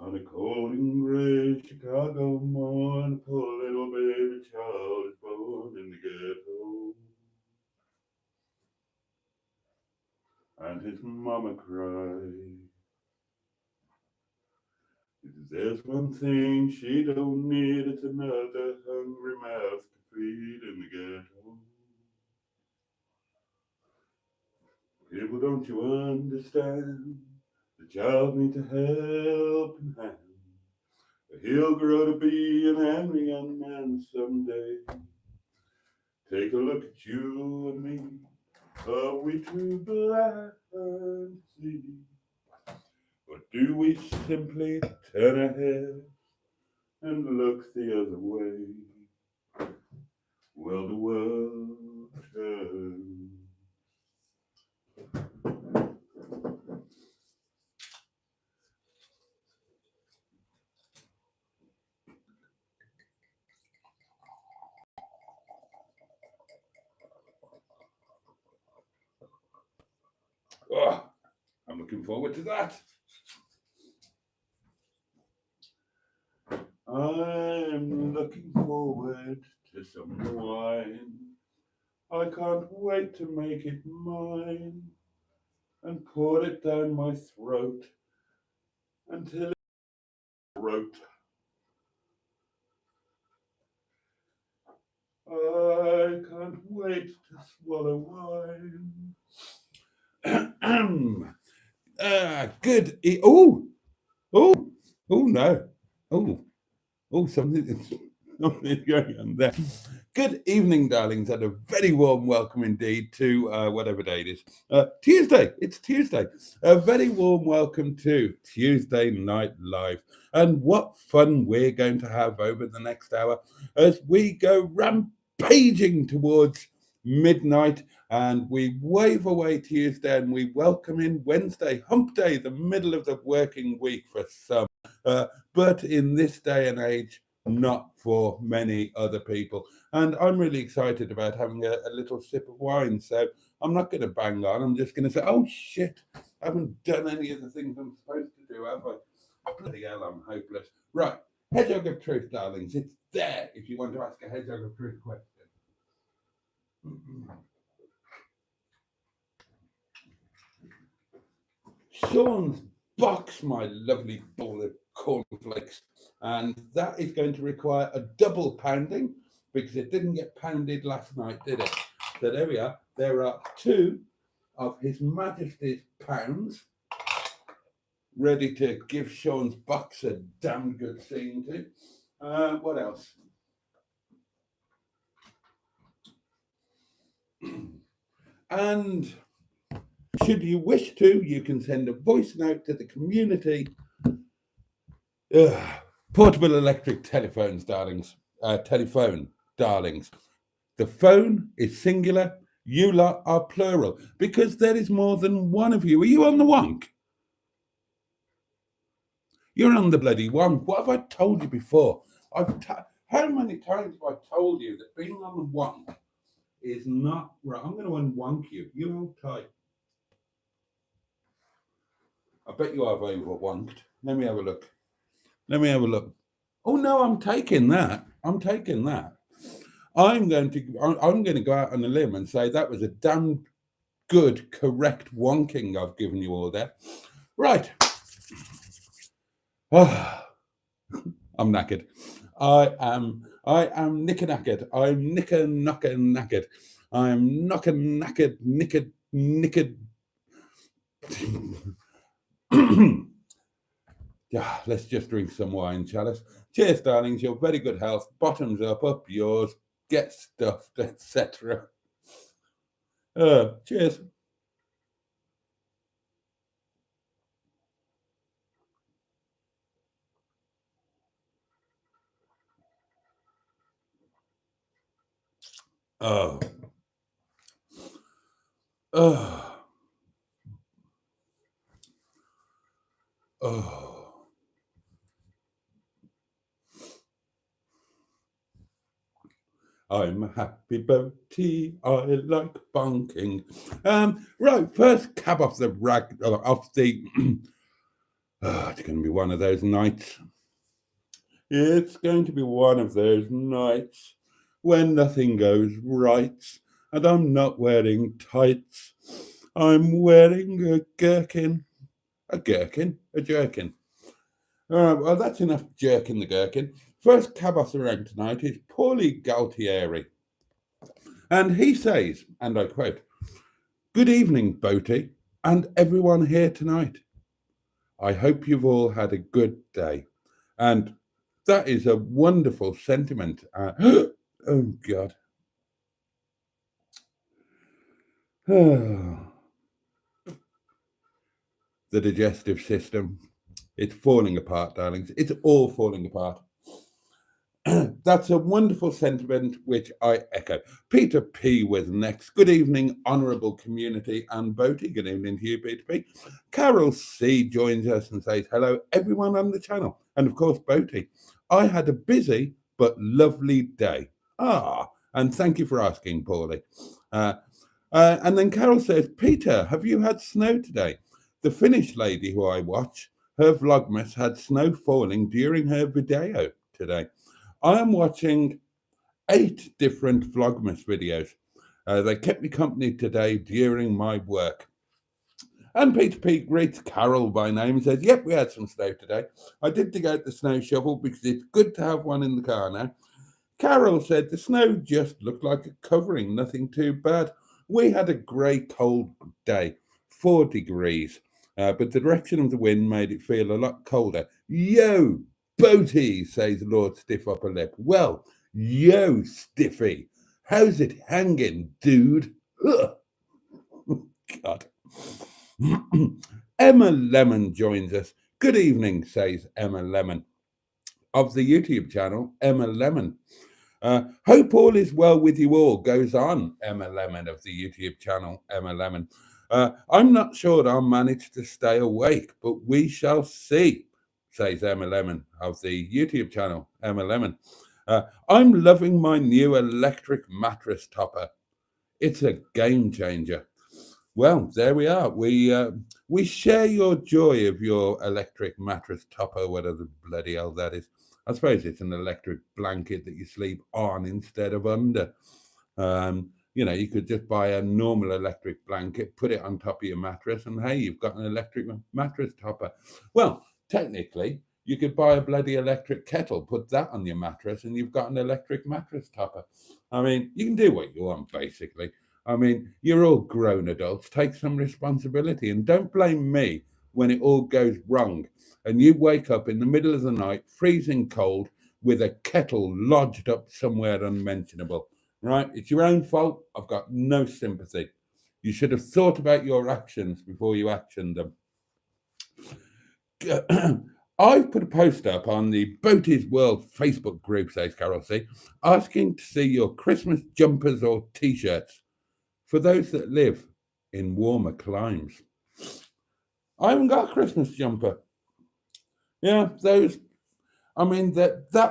On a cold and gray Chicago morn, a poor little baby child is born in the ghetto. And his mama cried. If there's one thing she don't need, it's another hungry mouth to feed in the ghetto. People, don't you understand? The child needs a helping hand. He'll grow to be an angry young man someday. Take a look at you and me. Are we too blind to see? Or do we simply turn our heads and look the other way? Well, the world turns. Oh, I'm looking forward to that. I'm looking forward to some wine. I can't wait to make it mine and pour it down my throat until it's throat. I can't wait to swallow wine. Good. Oh, no. Something, something's going on there. Good evening, darlings, and a very warm welcome indeed to whatever day it is. Tuesday. It's Tuesday. A very warm welcome to Tuesday Night Live. And what fun we're going to have over the next hour as we go rampaging towards midnight and we wave away Tuesday and we welcome in Wednesday, hump day, the middle of the working week for some. But in this day and age, not for many other people. And I'm really excited about having a little sip of wine. So I'm not going to bang on. I'm just going to say, oh, shit, I haven't done any of the things I'm supposed to do, have I? Bloody hell, I'm hopeless. Right, hedgehog of truth, darlings. It's there if you want to ask a hedgehog of truth question. Sean's box, my lovely bowl of cornflakes, and that is going to require a double pounding because it didn't get pounded last night, did it? So there we are. There are 2 of His Majesty's pounds ready to give Sean's box a damn good scene to. What else? And should you wish to, you can send a voice note to the community. Portable electric telephones, darlings. Telephone, darlings. The phone is singular. You lot are plural because there is more than one of you. Are you on the wonk? You're on the bloody wonk. What have I told you before? How many times have I told you that being on the wonk is not right? I'm going to unwonk you. You hold tight. I bet you I've overwonked. Let me have a look. Oh no, I'm taking that. I'm going to go out on a limb and say that was a damn good, correct wonking I've given you all there. Right. I'm knackered. I am knickered. I'm knackered. I'm knackered. Yeah, let's just drink some wine, shall us? Cheers, darlings. Your very good health. Bottoms up yours. Get stuffed, etc. Cheers. Oh. I'm happy, Boaty. I like bonking. Right, first cab off the It's going to be one of those nights. It's going to be one of those nights when nothing goes right and I'm not wearing tights. I'm wearing a gherkin. A gherkin? A jerkin. All right, well, that's enough jerking the gherkin. First cab off the rank tonight is Paulie Galtieri. And he says, and I quote, "Good evening, Boaty, and everyone here tonight. I hope you've all had a good day." And that is a wonderful sentiment. Oh, God. The digestive system. It's falling apart, darlings. It's all falling apart. That's a wonderful sentiment which I echo. Peter P was next. Good evening, honourable community and Boaty. Good evening to you, Peter P. Carol C joins us and says, "Hello, everyone on the channel." And of course, Boaty. "I had a busy but lovely day." And thank you for asking, Paulie. And then Carol says, "Peter, have you had snow today? The Finnish lady who I watch, her Vlogmas had snow falling during her video today. I am watching 8 different Vlogmas videos. They kept me company today during my work." And Peter P greets Carol by name and says, "Yep, we had some snow today. I did dig out the snow shovel because it's good to have one in the car now." Carol said the snow just looked like a covering, nothing too bad. We had a grey, cold day, 4 degrees, but the direction of the wind made it feel a lot colder. "Yo, Boaty," says Lord Stiff Upper Lip. "Well, yo, Stiffy, how's it hanging, dude?" Ugh. God. Emma Lemon joins us. "Good evening," says Emma Lemon of the YouTube channel Emma Lemon. "Hope all is well with you all," goes on Emma Lemon of the YouTube channel Emma Lemon. "I'm not sure I'll manage to stay awake, but we shall see," says Emma Lemon of the YouTube channel Emma Lemon. "I'm loving my new electric mattress topper. It's a game changer." Well, there we are. We share your joy of your electric mattress topper, whatever the bloody hell that is. I suppose it's an electric blanket that you sleep on instead of under. You could just buy a normal electric blanket, put it on top of your mattress, and hey, you've got an electric mattress topper. Well, technically, you could buy a bloody electric kettle, put that on your mattress, and you've got an electric mattress topper. I mean, you can do what you want, basically. I mean, you're all grown adults. Take some responsibility and don't blame me when it all goes wrong and you wake up in the middle of the night, freezing cold, with a kettle lodged up somewhere unmentionable. Right? It's your own fault. I've got no sympathy. You should have thought about your actions before you actioned them. I've put a post up on the Boaty's World Facebook group, says Carol C, asking to see your Christmas jumpers or T-shirts for those that live in warmer climes. I haven't got a Christmas jumper. Yeah, that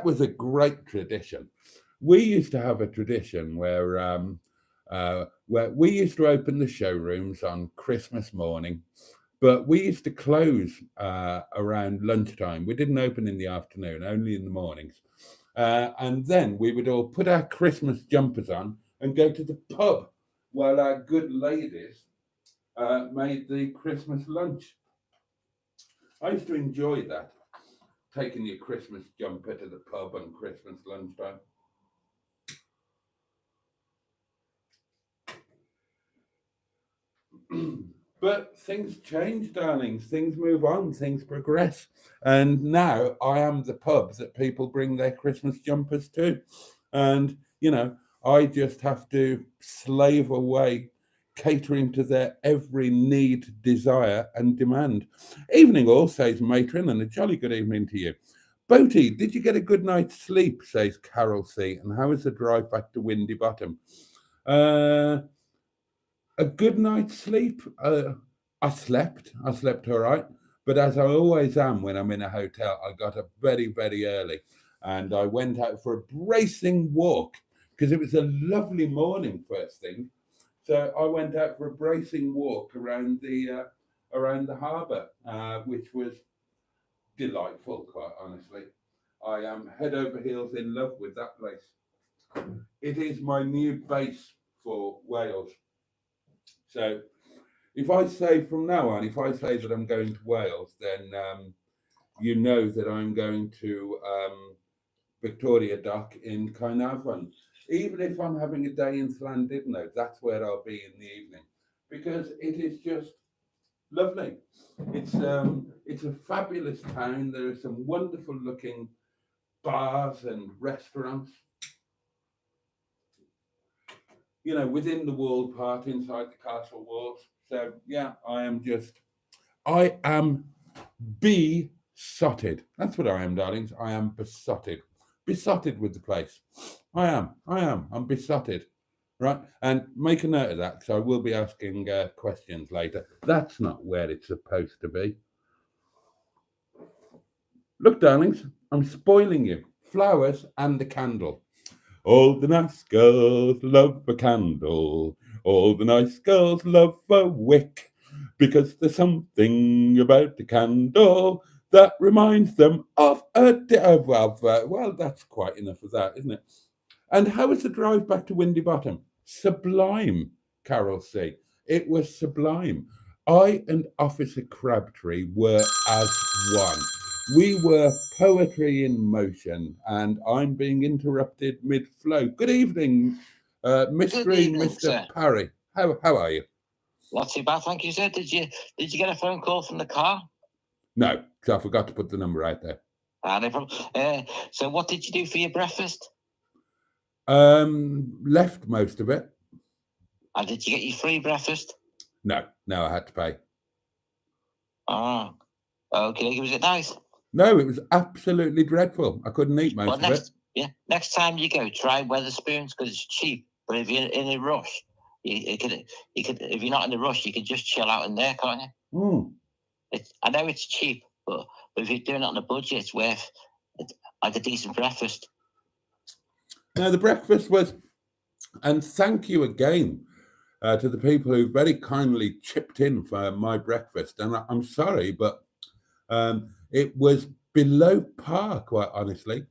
was a great tradition. We used to have a tradition where we used to open the showrooms on Christmas morning, but we used to close around lunchtime. We didn't open in the afternoon, only in the mornings. And then we would all put our Christmas jumpers on and go to the pub while our good ladies made the Christmas lunch. I used to enjoy that, taking your Christmas jumper to the pub on Christmas lunchtime. But things change, darlings. Things move on. Things progress. And now I am the pub that people bring their Christmas jumpers to. And, I just have to slave away, catering to their every need, desire, and demand. "Evening all," says Matron, and a jolly good evening to you. "Boaty, did you get a good night's sleep?" says Carol C. "And how was the drive back to Windy Bottom?" A good night's sleep. I slept all right. But as I always am when I'm in a hotel, I got up very, very early and I went out for a bracing walk because it was a lovely morning first thing. So I went out for a bracing walk around the harbour, which was delightful, quite honestly. I am head over heels in love with that place. It is my new base for Wales. So if I say from now on, if I say that I'm going to Wales, then you know that I'm going to Victoria Dock in Caernarfon. Even if I'm having a day in Llandudno, that's where I'll be in the evening because it is just lovely. It's a fabulous town. There are some wonderful looking bars and restaurants. You know, within the walled part inside the castle walls. So yeah, I am besotted. That's what I am, darlings. I am besotted. Besotted with the place. I'm besotted. Right? And make a note of that because I will be asking questions later. That's not where it's supposed to be. Look, darlings, I'm spoiling you. Flowers and the candle. All the nice girls love a candle. All the nice girls love a wick. Because there's something about the candle that reminds them of a day. Well, that's quite enough of that, isn't it? And how was the drive back to Windy Bottom? Sublime, Carol C. It was sublime. I and Officer Crabtree were as one. We were poetry in motion, and I'm being interrupted mid-flow. Good evening, Good Mystery evening, Mr. sir. Parry. How are you? Not too bad, thank you, sir. Did you get a phone call from the car? No, so I forgot to put the number out there. No problem. So what did you do for your breakfast? Left most of it. And did you get your free breakfast? No, I had to pay. Oh, okay. Was it nice? No, it was absolutely dreadful. I couldn't eat most of it. Yeah, next time you go, try Weatherspoons because it's cheap. But if you're in a rush, you could. If you're not in a rush, you could just chill out in there, can't you? I know it's cheap, but if you're doing it on a budget, it's worth like a decent breakfast. Now the breakfast was, and thank you again to the people who very kindly chipped in for my breakfast. And I'm sorry, but it was below par, quite honestly.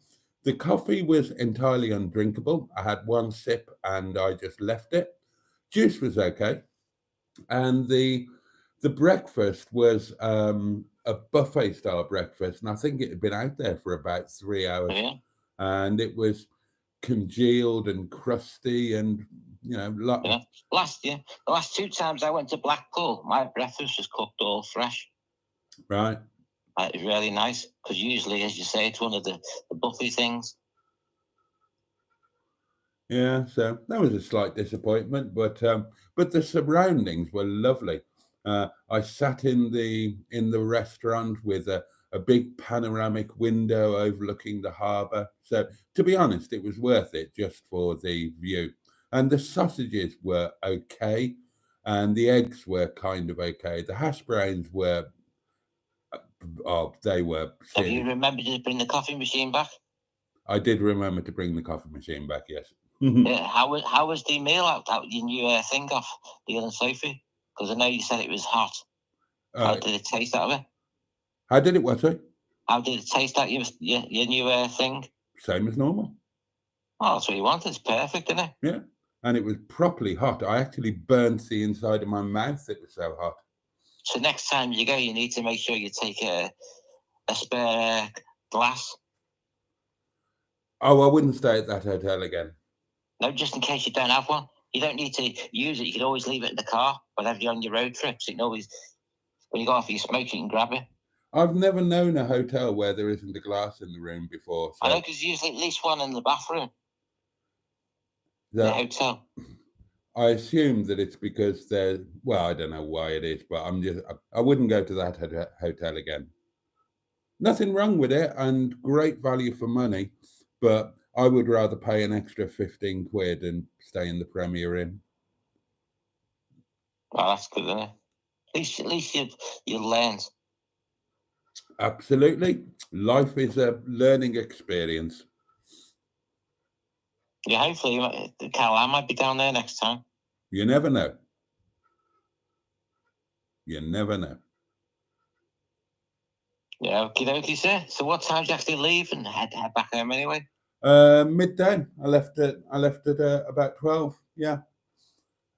The coffee was entirely undrinkable. I had one sip and I just left it. Juice was okay, and the breakfast was a buffet style breakfast, and I think it had been out there for about 3 hours, and it was congealed and crusty, and the last 2 times I went to Blackpool, my breakfast was cooked all fresh. Right. It was really nice because usually, as you say, it's one of the buffet things. Yeah, so that was a slight disappointment, but the surroundings were lovely. I sat in the restaurant with a big panoramic window overlooking the harbour. So to be honest, it was worth it just for the view. And the sausages were okay, and the eggs were kind of okay. The hash browns were, they were. Have you remembered to bring the coffee machine back? I did remember to bring the coffee machine back. Yes. Yeah, how was the meal out your new thing off the other Sophie? Because I know you said it was hot. How did it taste out of it? How did it what, sorry? How did it taste out your new thing? Same as normal. Oh, that's what you want. It's perfect, isn't it? Yeah, and it was properly hot. I actually burnt the inside of my mouth. It was so hot. So next time you go, you need to make sure you take a spare glass. Oh, I wouldn't stay at that hotel again. No, just in case you don't have one. You don't need to use it. You can always leave it in the car whenever you're on your road trips. You can always, when you go off your smoke, you can grab it. I've never known a hotel where there isn't a glass in the room before. So. I know, because usually at least one in the bathroom. The hotel. I assume that it's because there's, well, I don't know why it is, but I wouldn't go to that hotel again. Nothing wrong with it and great value for money, but I would rather pay an extra 15 quid and stay in the Premier Inn. Well, that's good, isn't it? At least you'll learn. Absolutely. Life is a learning experience. Yeah, hopefully, Caroline might be down there next time. You never know. You never know. Yeah, okie sir. So what time do you actually leave and head back home anyway? Midday. I left at about 12. Yeah.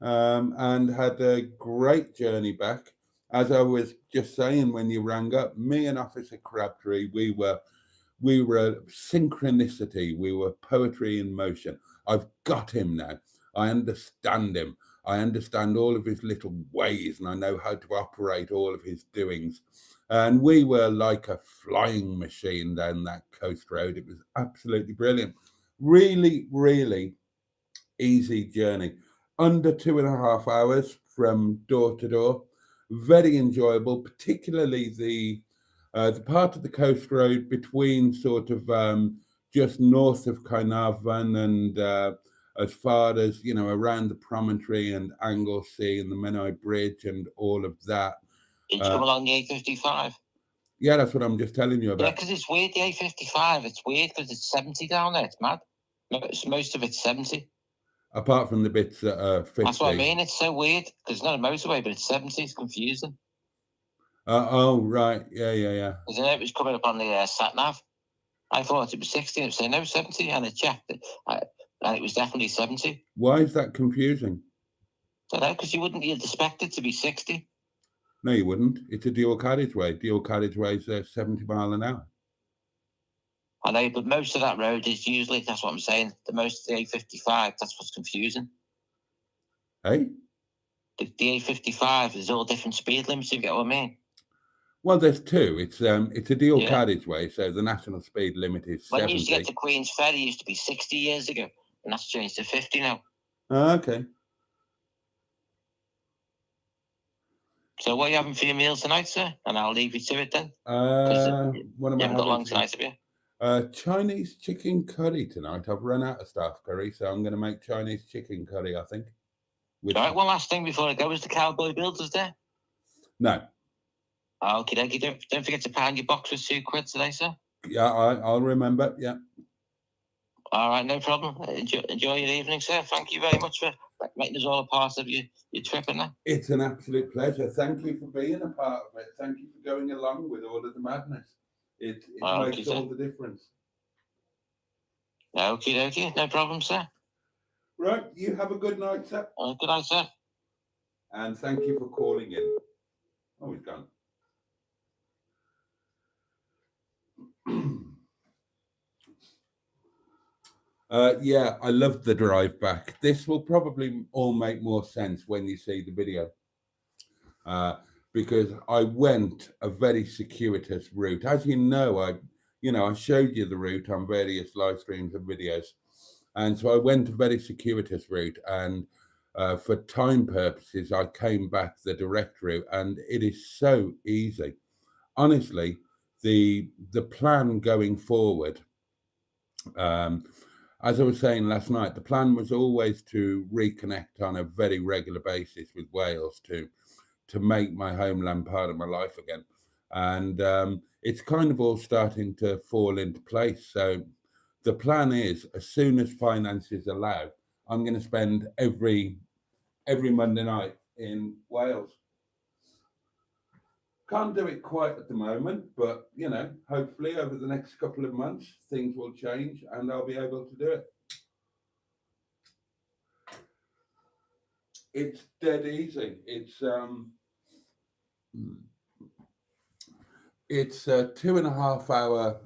And had a great journey back. As I was just saying when you rang up, me and Officer Crabtree, we were synchronicity. We were poetry in motion. I've got him now. I understand him. I understand all of his little ways, and I know how to operate all of his doings. And we were like a flying machine down that coast road. It was absolutely brilliant. Really, really easy journey. Under 2.5 hours from door to door. Very enjoyable, particularly the part of the coast road between sort of just north of Carnarvon and as far as, around the promontory and Anglesey and the Menai Bridge and all of that. Did you come along the A55? Yeah, that's what I'm just telling you about. Yeah, because it's weird, the A55. It's weird because it's 70 down there. It's mad. Most of it's 70. Apart from the bits that are 50. That's what I mean. It's so weird because it's not a motorway, but it's 70. It's confusing. Oh, right. Yeah. Because I know it was coming up on the sat nav. I thought it was 60. It was saying no 70, and I checked it, and it was definitely 70. Why is that confusing? I don't know, because you'd expect it to be 60. No, you wouldn't. It's a dual carriageway. Dual carriageways are 70 miles an hour. I know, but most of that road is usually, that's what I'm saying, the most of the A55, that's what's confusing. Hey? The A55 is all different speed limits, if you get what I mean. Well, there's two. It's a dual carriageway, so the national speed limit is 70. When you used to get to Queen's Ferry, it used to be 60 years ago, and that's changed to 50 now. Okay. So what are you having for your meal tonight, sir? And I'll leave you to it then. What am I having? Got long tonight, have you? Chinese chicken curry tonight. I've run out of staff curry, so I'm going to make Chinese chicken curry, I think. All right, one last thing before I go. Is the Cowboy Builders there? No. Okay. Don't forget to pound your box with £2 today, sir. Yeah, I'll remember. Yeah. All right, no problem. Enjoy your evening, sir. Thank you very much for making us all a part of your trip and that. It's an absolute pleasure. Thank you for being a part of it. Thank you for going along with all of the madness. It makes all the difference. Okay. No problem, sir. Right. You have a good night, sir. Good night, sir. And thank you for calling in. Oh, he's gone. Yeah, I love the drive back. This will probably all make more sense when you see the video. Because I went a very circuitous route. As you know, I showed you the route on various live streams and videos. And so I went a very circuitous route, and for time purposes, I came back the direct route, and it is so easy. Honestly, the plan going forward, as I was saying last night, the plan was always to reconnect on a very regular basis with Wales to make my homeland part of my life again. And it's kind of all starting to fall into place. So the plan is, as soon as finances allow, I'm going to spend every Monday night in Wales. Can't do it quite at the moment, but, hopefully over the next couple of months, things will change and I'll be able to do it. It's dead easy. It's a 2.5 hour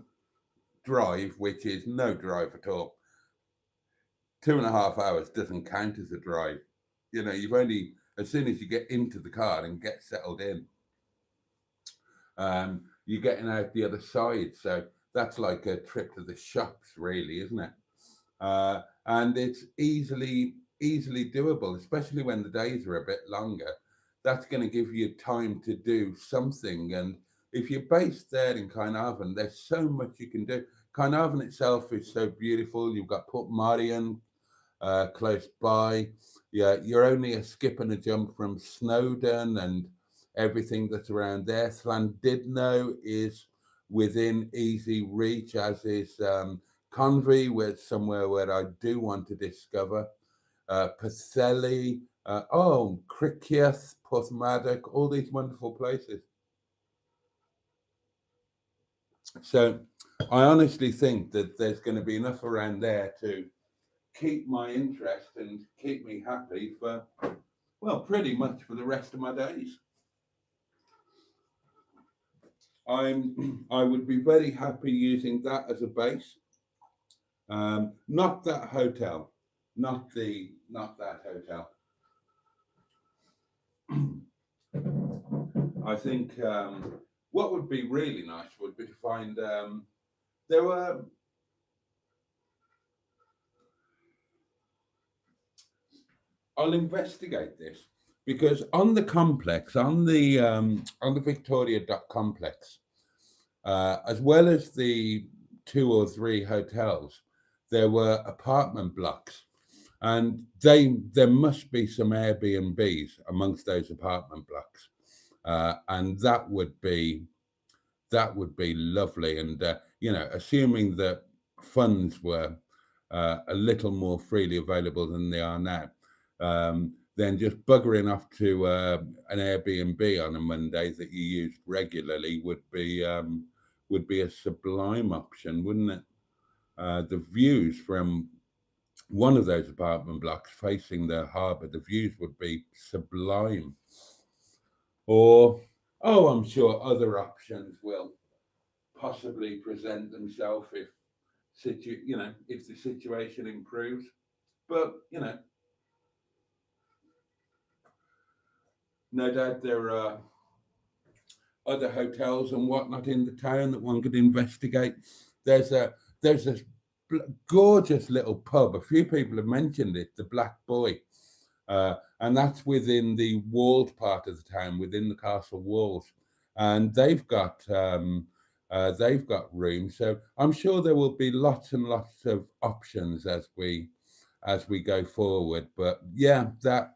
drive, which is no drive at all. 2.5 hours doesn't count as a drive. You've only, as soon as you get into the car and get settled in, you're getting out the other side. So that's like a trip to the shops, really, isn't it? And it's easily doable, especially when the days are a bit longer. That's going to give you time to do something. And if you're based there in Carnarvon, there's so much you can do. Carnarvon itself is so beautiful. You've got Port Marion close by. Yeah, you're only a skip and a jump from Snowdon and everything that's around there. Llandudno is within easy reach, as is Conwy, where it's somewhere where I do want to discover. Pwllheli, Cricieth, Porthmadog, all these wonderful places. So I honestly think that there's going to be enough around there to keep my interest and keep me happy for, well, pretty much for the rest of my days. I would be very happy using that as a base. Not that hotel, not that hotel. I think what would be really nice would be to find there were. I'll investigate this because on the complex, on the Victoria Dock complex, as well as the two or three hotels, there were apartment blocks, and there must be some Airbnbs amongst those apartment blocks, and that would be lovely. And assuming that funds were a little more freely available than they are now, then just buggering off to an Airbnb on a Monday that you used regularly would be a sublime option, wouldn't it? The views from one of those apartment blocks facing the harbour, the views would be sublime. Or, oh, I'm sure other options will possibly present themselves if the situation improves. But no doubt there are other hotels and whatnot in the town that one could investigate. There's this gorgeous little pub. A few people have mentioned it, the Black Boy, and that's within the walled part of the town, within the castle walls, and they've got rooms. So I'm sure there will be lots and lots of options as we go forward. But yeah, that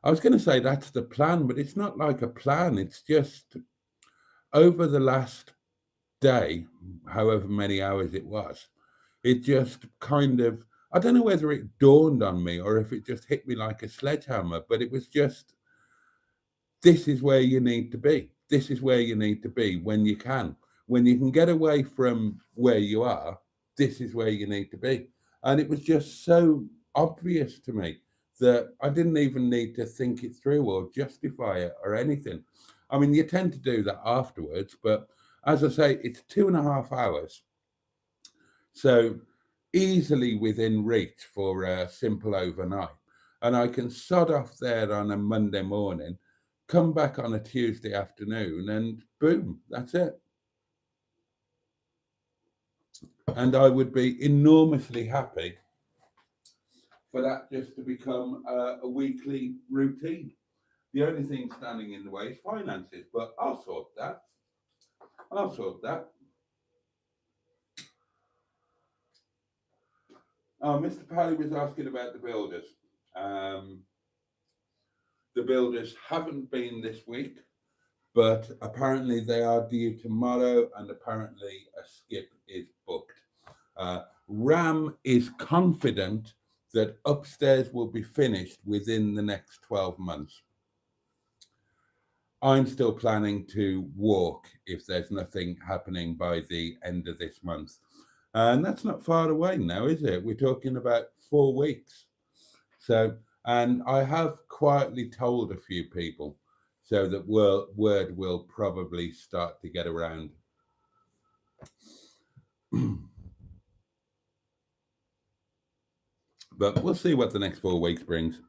I was going to say that's the plan, but it's not like a plan. It's just over the last day, however many hours it was, it just kind of, I don't know whether it dawned on me or if it just hit me like a sledgehammer, but it was just, this is where you need to be. This is where you need to be when you can. When you can get away from where you are, this is where you need to be. And it was just so obvious to me that I didn't even need to think it through or justify it or anything. I mean, you tend to do that afterwards, but as I say, it's 2.5 hours. So easily within reach for a simple overnight. And I can sod off there on a Monday morning, come back on a Tuesday afternoon, and boom, that's it. And I would be enormously happy for that just to become a weekly routine. The only thing standing in the way is finances, but I'll sort that. I'll sort that. Oh, Mr. Pally was asking about the builders. Um, the builders haven't been this week, but apparently they are due tomorrow, and apparently a skip is booked. Ram is confident that upstairs will be finished within the next 12 months. I'm still planning to walk if there's nothing happening by the end of this month. And that's not far away now, is it? We're talking about 4 weeks. So, and I have quietly told a few people so that word will probably start to get around. But we'll see what the next 4 weeks brings.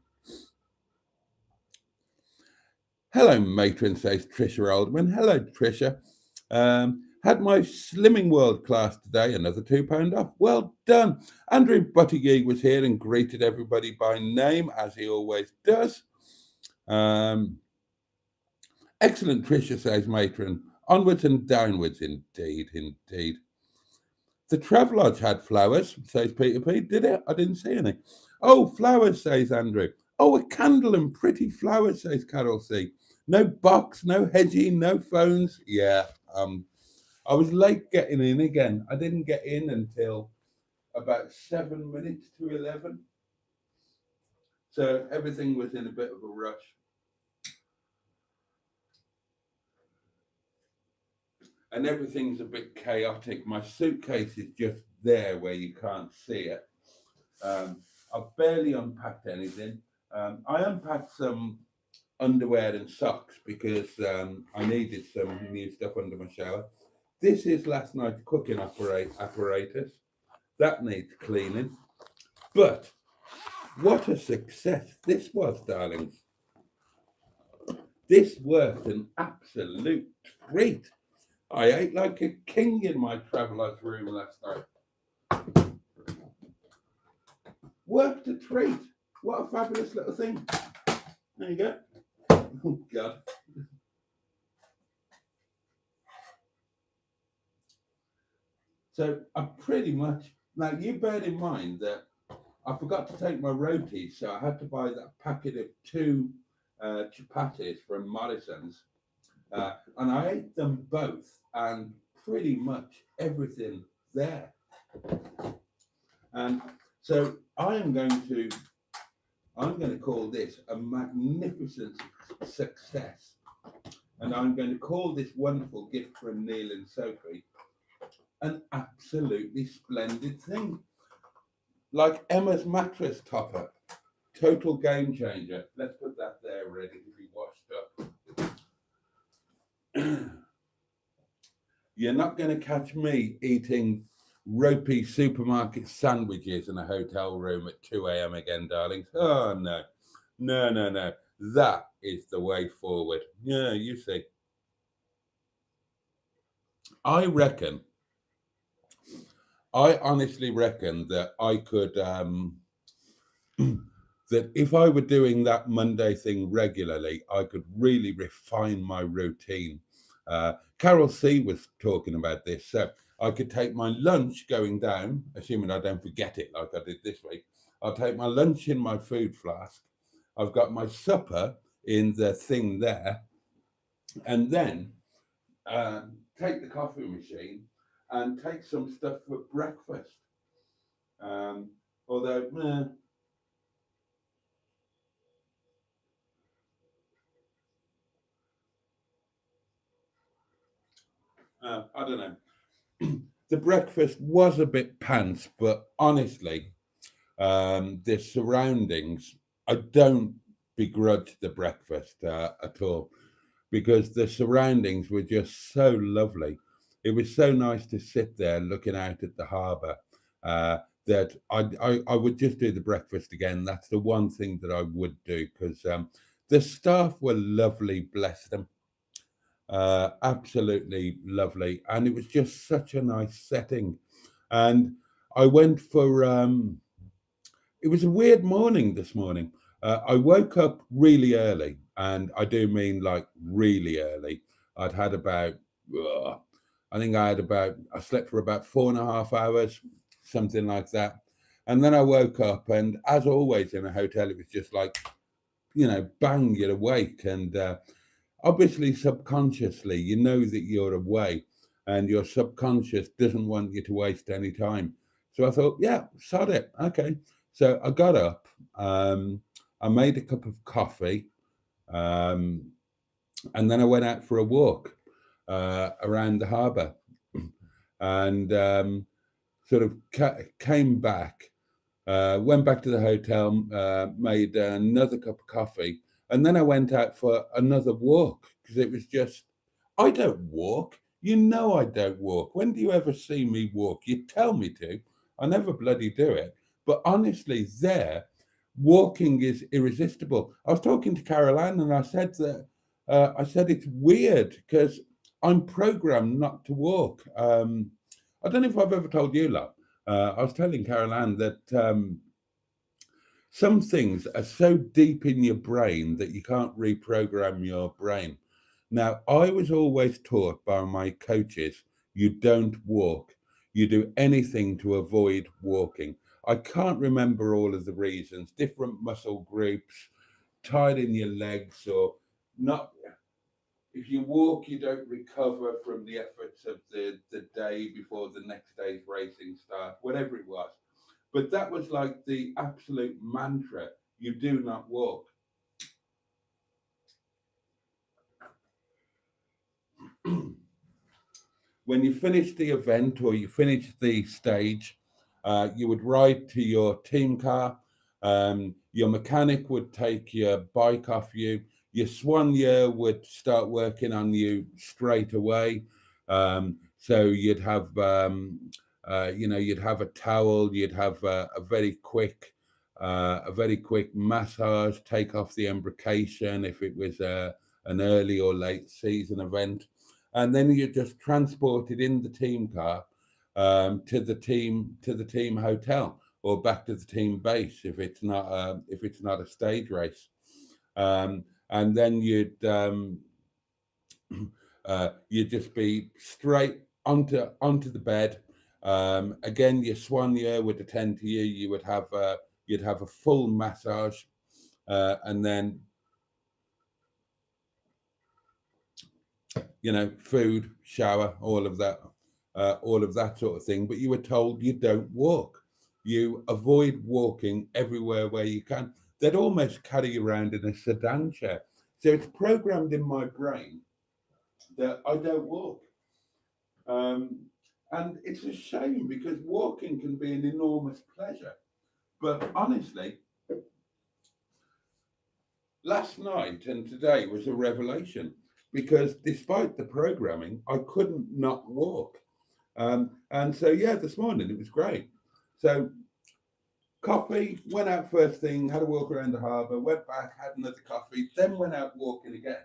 Hello, matron, says Trisha Oldman. Hello, Trisha. Had my Slimming World class today, another £2 off. Well done. Andrew Boaty was here and greeted everybody by name, as he always does. Excellent, Trisha, says matron. Onwards and downwards, indeed, indeed. The Travelodge had flowers, says Peter P. Did it? I didn't see any. Oh, flowers, says Andrew. Oh, a candle and pretty flowers, says Carol C. No box, no hedging, no phones. Yeah, I was late getting in again. I didn't get in until about 7 minutes to 11. So everything was in a bit of a rush. and everything's a bit chaotic. My suitcase is just there where you can't see it. I've barely unpacked anything. I unpacked some underwear and socks because I needed some new stuff under my shower. This is last night's cooking apparatus. That needs cleaning. But what a success this was, darlings. This was an absolute treat. I ate like a king in my traveller's room last night. Worked a treat. What a fabulous little thing. There you go. Oh, God. So I pretty much, now you bear in mind that I forgot to take my rotis, so I had to buy that packet of 2 chapatis from Morrison's. And I ate them both, and pretty much everything there. And so I'm going to call this a magnificent success, and I'm going to call this wonderful gift from Neil and Sophie an absolutely splendid thing. Like Emma's mattress topper, total game changer. Let's put that there ready to be washed up. You're not going to catch me eating ropey supermarket sandwiches in a hotel room at 2 a.m. again, darlings. Oh, no. No. That is the way forward. Yeah, you see. I honestly reckon that I could, that if I were doing that Monday thing regularly, I could really refine my routine. Carol C was talking about this. So I could take my lunch going down, assuming I don't forget it like I did this week. I'll take my lunch in my food flask. I've got my supper in the thing there. And then take the coffee machine and take some stuff for breakfast. Although, I don't know. The breakfast was a bit pants, but honestly, the surroundings, I don't begrudge the breakfast at all, because the surroundings were just so lovely. It was so nice to sit there looking out at the harbour, that I would just do the breakfast again. That's the one thing that I would do, because the staff were lovely, bless them. Absolutely lovely. And it was just such a nice setting. And I went for, it was a weird morning this morning. I woke up really early, and I do mean like really early. I'd had about, I think I slept for about 4.5 hours, something like that. And then I woke up, and as always in a hotel, it was just like, bang, you're awake. And obviously, subconsciously, you know that you're away, and your subconscious doesn't want you to waste any time. So I thought, yeah, sod it. Okay. So I got up, I made a cup of coffee, um, and then I went out for a walk around the harbour, and sort of came back, went back to the hotel, made another cup of coffee, and then I went out for another walk, because it was just, I don't walk. I don't walk. When do you ever see me walk? You tell me to. I never bloody do it. But honestly, walking is irresistible. I was talking to Carol Ann, and I said that I said it's weird because I'm programmed not to walk. I don't know if I've ever told you, love. I was telling Carol Ann that some things are so deep in your brain that you can't reprogram your brain. Now, I was always taught by my coaches, you don't walk. You do anything to avoid walking. I can't remember all of the reasons, different muscle groups, tired in your legs, or not. If you walk, you don't recover from the efforts of the day before the next day's racing starts, whatever it was. But that was like the absolute mantra, you do not walk. when you finish the event or you finish the stage, you would ride to your team car. Your mechanic would take your bike off you. Your soigneur would start working on you straight away. So you'd have, you'd have a towel. You'd have a very quick massage. Take off the embrocation if it was an early or late season event, and then you're just transported in the team car to the team hotel or back to the team base if it's not a stage race, and then you'd just be straight onto the bed. Again, your soigneur would attend to you. You would have you'd have a full massage, and then food, shower, all of that sort of thing. But you were told you don't walk. You avoid walking everywhere where you can. They'd almost carry you around in a sedan chair. So it's programmed in my brain that I don't walk. And it's a shame because walking can be an enormous pleasure. But honestly, last night and today was a revelation because despite the programming, I couldn't not walk. And so, yeah, this morning it was great. So coffee, went out first thing, had a walk around the harbour, went back, had another coffee, then went out walking again.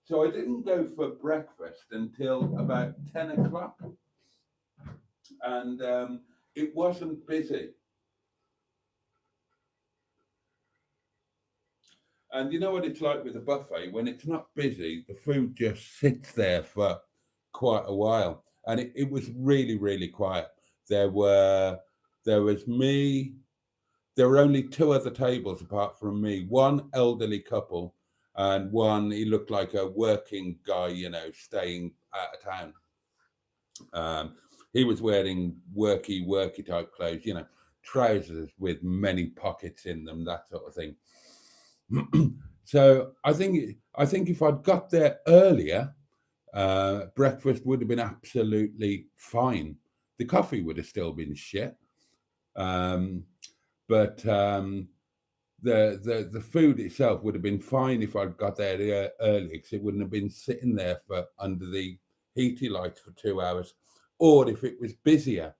So I didn't go for breakfast until about 10 o'clock. And it wasn't busy. And you know what it's like with a buffet? When it's not busy, the food just sits there for quite a while. And it was really, really quiet. There was me. There were only two other tables apart from me. One elderly couple and one, he looked like a working guy, staying out of town. He was wearing worky type clothes, trousers with many pockets in them, that sort of thing. So I think if I'd got there earlier, breakfast would have been absolutely fine. The coffee would have still been shit, but the food itself would have been fine if I'd got there early, because it wouldn't have been sitting there for under the heaty lights for 2 hours, or if it was busier,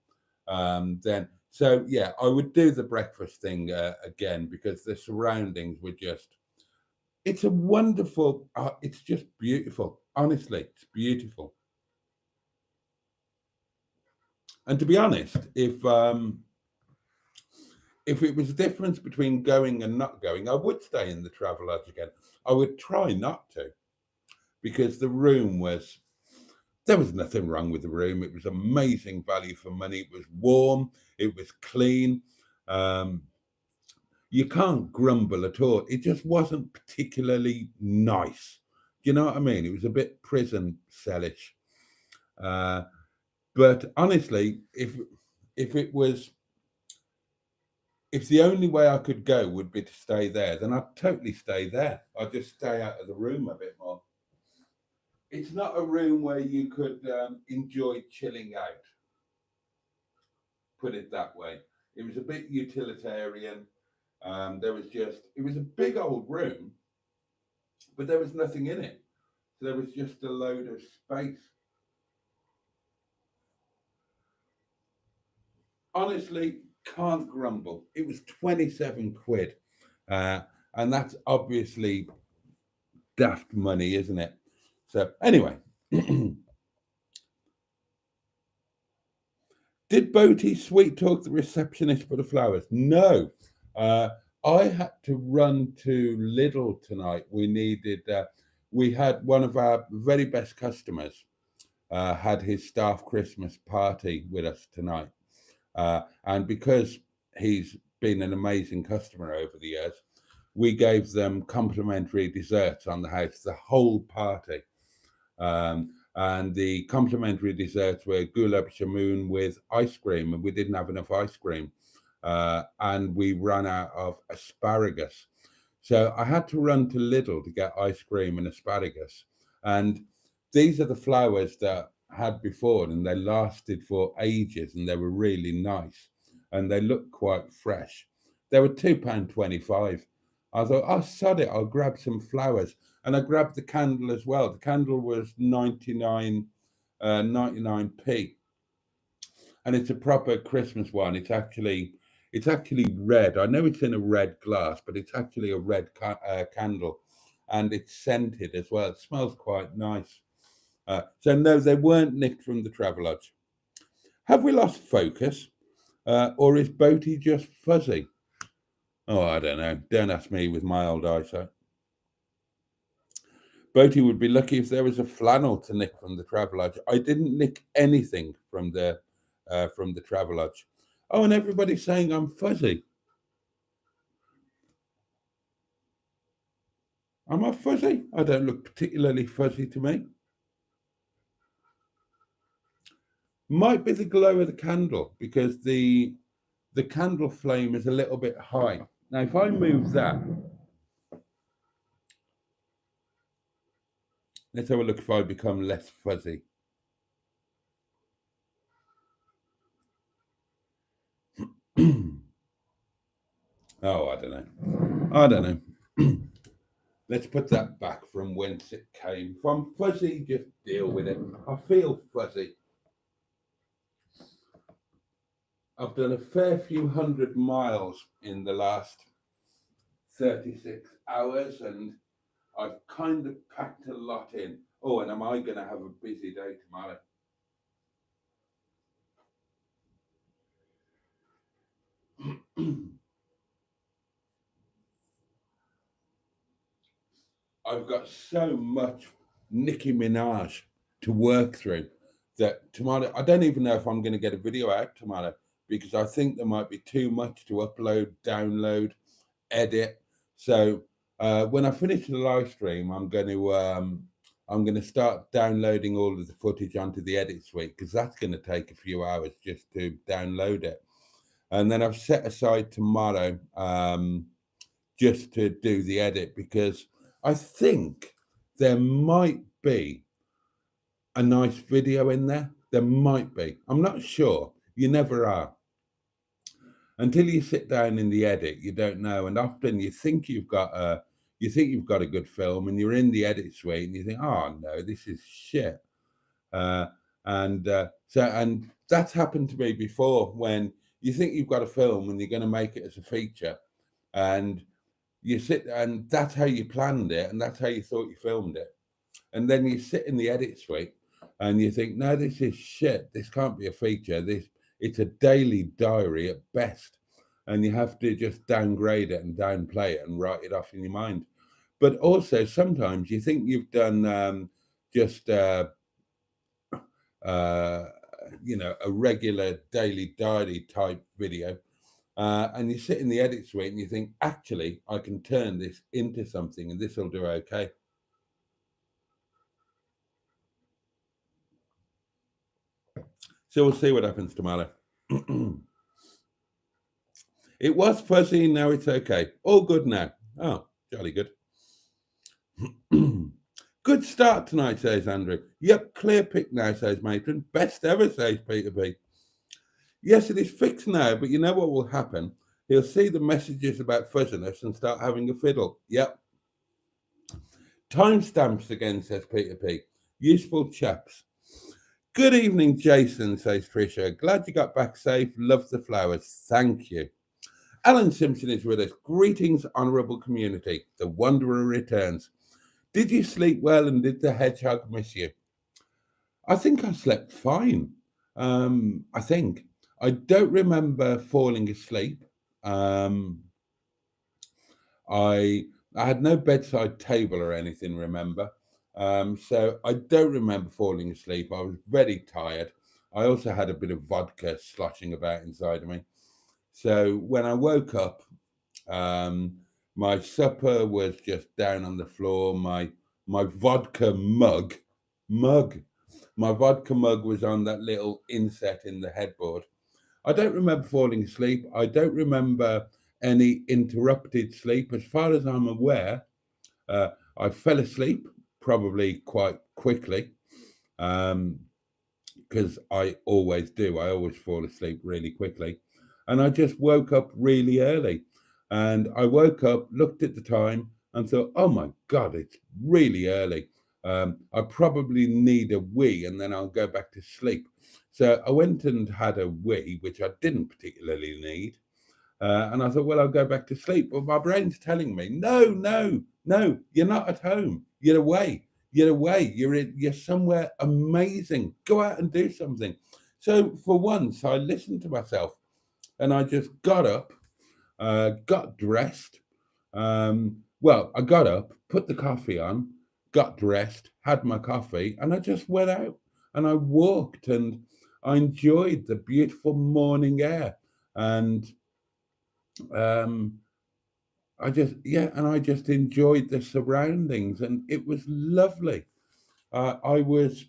then. So yeah, I would do the breakfast thing again because the surroundings were just. It's a wonderful. It's just beautiful. Honestly, it's beautiful. And to be honest, if it was a difference between going and not going, I would stay in the Travelodge again. I would try not to, because the room was. There was nothing wrong with the room. It was amazing value for money. It was warm. It was clean. You can't grumble at all. It just wasn't particularly nice. Do you know what I mean? It was a bit prison cellish. But honestly, if the only way I could go would be to stay there, then I'd totally stay there. I'd just stay out of the room a bit more. It's not a room where you could enjoy chilling out. Put it that way. It was a bit utilitarian. It was a big old room, but there was nothing in it. So there was just a load of space. Honestly, can't grumble. It was 27 quid. And that's obviously daft money, isn't it? So anyway, did Boaty sweet talk the receptionist for the flowers? No. I had to run to Lidl tonight. We had one of our very best customers had his staff Christmas party with us tonight. And because he's been an amazing customer over the years, we gave them complimentary desserts on the house, the whole party. And the complimentary desserts were gulab jamun with ice cream, and we didn't have enough ice cream. And we ran out of asparagus. So I had to run to Lidl to get ice cream and asparagus. And these are the flowers that had before, and they lasted for ages, and they were really nice, and they looked quite fresh. They were £2.25. I thought, oh, sod it, I'll grab some flowers, and I grabbed the candle as well. The candle was 99p, and it's a proper Christmas one. It's actually red. I know it's in a red glass, but it's actually a red candle, and it's scented as well. It smells quite nice. So no, they weren't nicked from the Travelodge. Have we lost focus, or is Boaty just fuzzy? Oh, I don't know. Don't ask me with my old eyesight. Boaty would be lucky if there was a flannel to nick from the Travelodge. I didn't nick anything from the Travelodge. Oh, and everybody's saying I'm fuzzy. Am I fuzzy? I don't look particularly fuzzy to me. Might be the glow of the candle, because the candle flame is a little bit high. Now, if I move that, let's have a look if I become less fuzzy. Oh, I don't know. Let's put that back from whence it came. If I'm fuzzy, just deal with it. I feel fuzzy. I've done a fair few 100 miles in the last 36 hours, and I've kind of packed a lot in. Oh, and am I going to have a busy day tomorrow? I've got so much Nicki Minaj to work through that tomorrow, I don't even know if I'm going to get a video out tomorrow, because I think there might be too much to upload, download, edit. So when I finish the live stream, I'm going to start downloading all of the footage onto the edit suite, because that's going to take a few hours just to download it. And then I've set aside tomorrow just to do the edit, because I think there might be a nice video in there. There might be. I'm not sure. You never are. Until you sit down in the edit, you don't know. And often you think you've got a good film, and you're in the edit suite and you think, oh no, this is shit. And that's happened to me before, when you think you've got a film and you're going to make it as a feature, and you sit, and that's how you planned it, and that's how you thought you filmed it. And then you sit in the edit suite and you think, no, this is shit. This can't be a feature. It's a daily diary at best. And you have to just downgrade it and downplay it and write it off in your mind. But also sometimes you think you've done a regular daily diary type video. And you sit in the edit suite and you think, actually, I can turn this into something, and this will do okay. So we'll see what happens tomorrow. It was fuzzy, now it's okay. All good now. Oh, jolly good. Good start tonight, says Andrew. Yep, clear pick now, says Matron. Best ever, says Peter B. Yes, it is fixed now, but you know what will happen? He'll see the messages about fuzziness and start having a fiddle. Yep. Timestamps again, says Peter P. Useful chaps. Good evening, Jason, says Tricia. Glad you got back safe. Love the flowers. Thank you. Alan Simpson is with us. Greetings, honourable community. The Wanderer returns. Did you sleep well, and did the hedgehog miss you? I think I slept fine. I think. I don't remember falling asleep. I had no bedside table or anything, remember? So I don't remember falling asleep. I was very tired. I also had a bit of vodka sloshing about inside of me. So when I woke up, my supper was just down on the floor. My vodka mug, my vodka mug was on that little inset in the headboard. I don't remember falling asleep. I don't remember any interrupted sleep. As far as I'm aware, I fell asleep probably quite quickly. because I always do. I always fall asleep really quickly. And I just woke up really early. And I woke up, looked at the time, and thought, oh my God, it's really early. I probably need a wee and then I'll go back to sleep. So I went and had a wee, which I didn't particularly need. And I thought, well, I'll go back to sleep. But my brain's telling me, no, no, no, you're not at home. You're away. You're away. You're somewhere amazing. Go out and do something. So for once, I listened to myself and I just got up, got dressed. Well, I got up, put the coffee on, got dressed, had my coffee, and I just went out and I walked and I enjoyed the beautiful morning air. And um, I just enjoyed the surroundings, and it was lovely. Uh, I was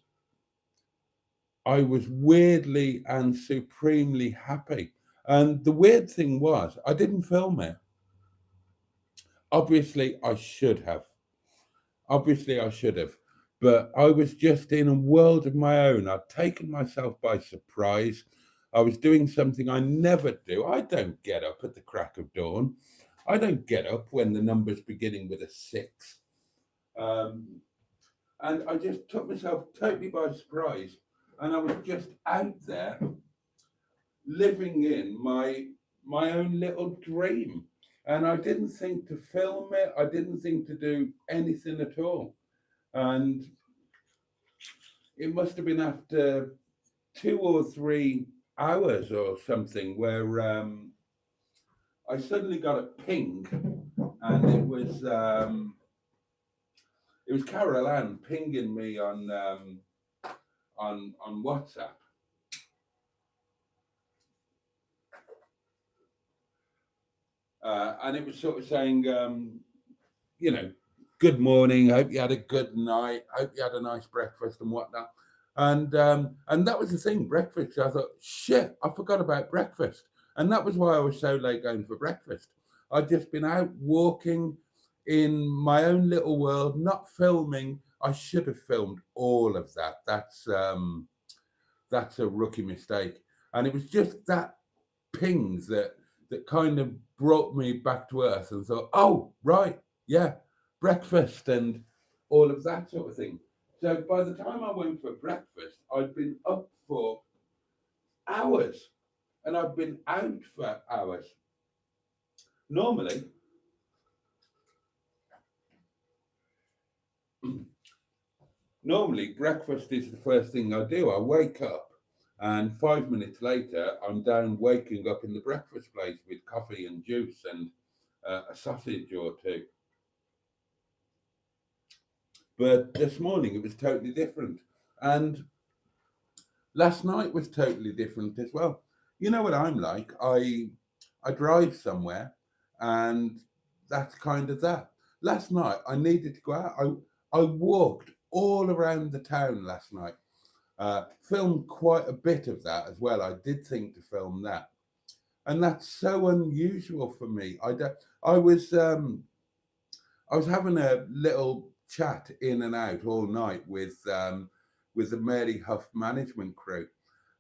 I was weirdly and supremely happy. And the weird thing was, I didn't film it. Obviously, I should have. Obviously, I should have. But I was just in a world of my own. I'd taken myself by surprise. I was doing something I never do. I don't get up at the crack of dawn. I don't get up when the number's beginning with a six. Um, and I just took myself totally by surprise. And I was just out there living in my own little dream. And I didn't think to film it. I didn't think to do anything at all. And it must have been after 2 or 3 hours or something where I suddenly got a ping, and it was Carol Ann pinging me on WhatsApp. And it was sort of saying, good morning. Hope you had a good night. Hope you had a nice breakfast and whatnot. And that was the thing, breakfast. I thought, shit, I forgot about breakfast. And that was why I was so late going for breakfast. I'd just been out walking in my own little world, not filming. I should have filmed all of that. That's a rookie mistake. And it was just that pings that kind of brought me back to earth and thought, oh, right, yeah, breakfast and all of that sort of thing. So by the time I went for breakfast, I'd been up for hours and I'd been out for hours. Normally, breakfast is the first thing I do. I wake up and 5 minutes later, I'm down waking up in the breakfast place with coffee and juice and a sausage or two. But this morning it was totally different. And last night was totally different as well. You know what I'm like? I drive somewhere and that's kind of that. Last night I needed to go out. I walked all around the town last night. Filmed quite a bit of that as well. I did think to film that. And that's so unusual for me. I was having a little chat in and out all night with the Mary Huff management crew.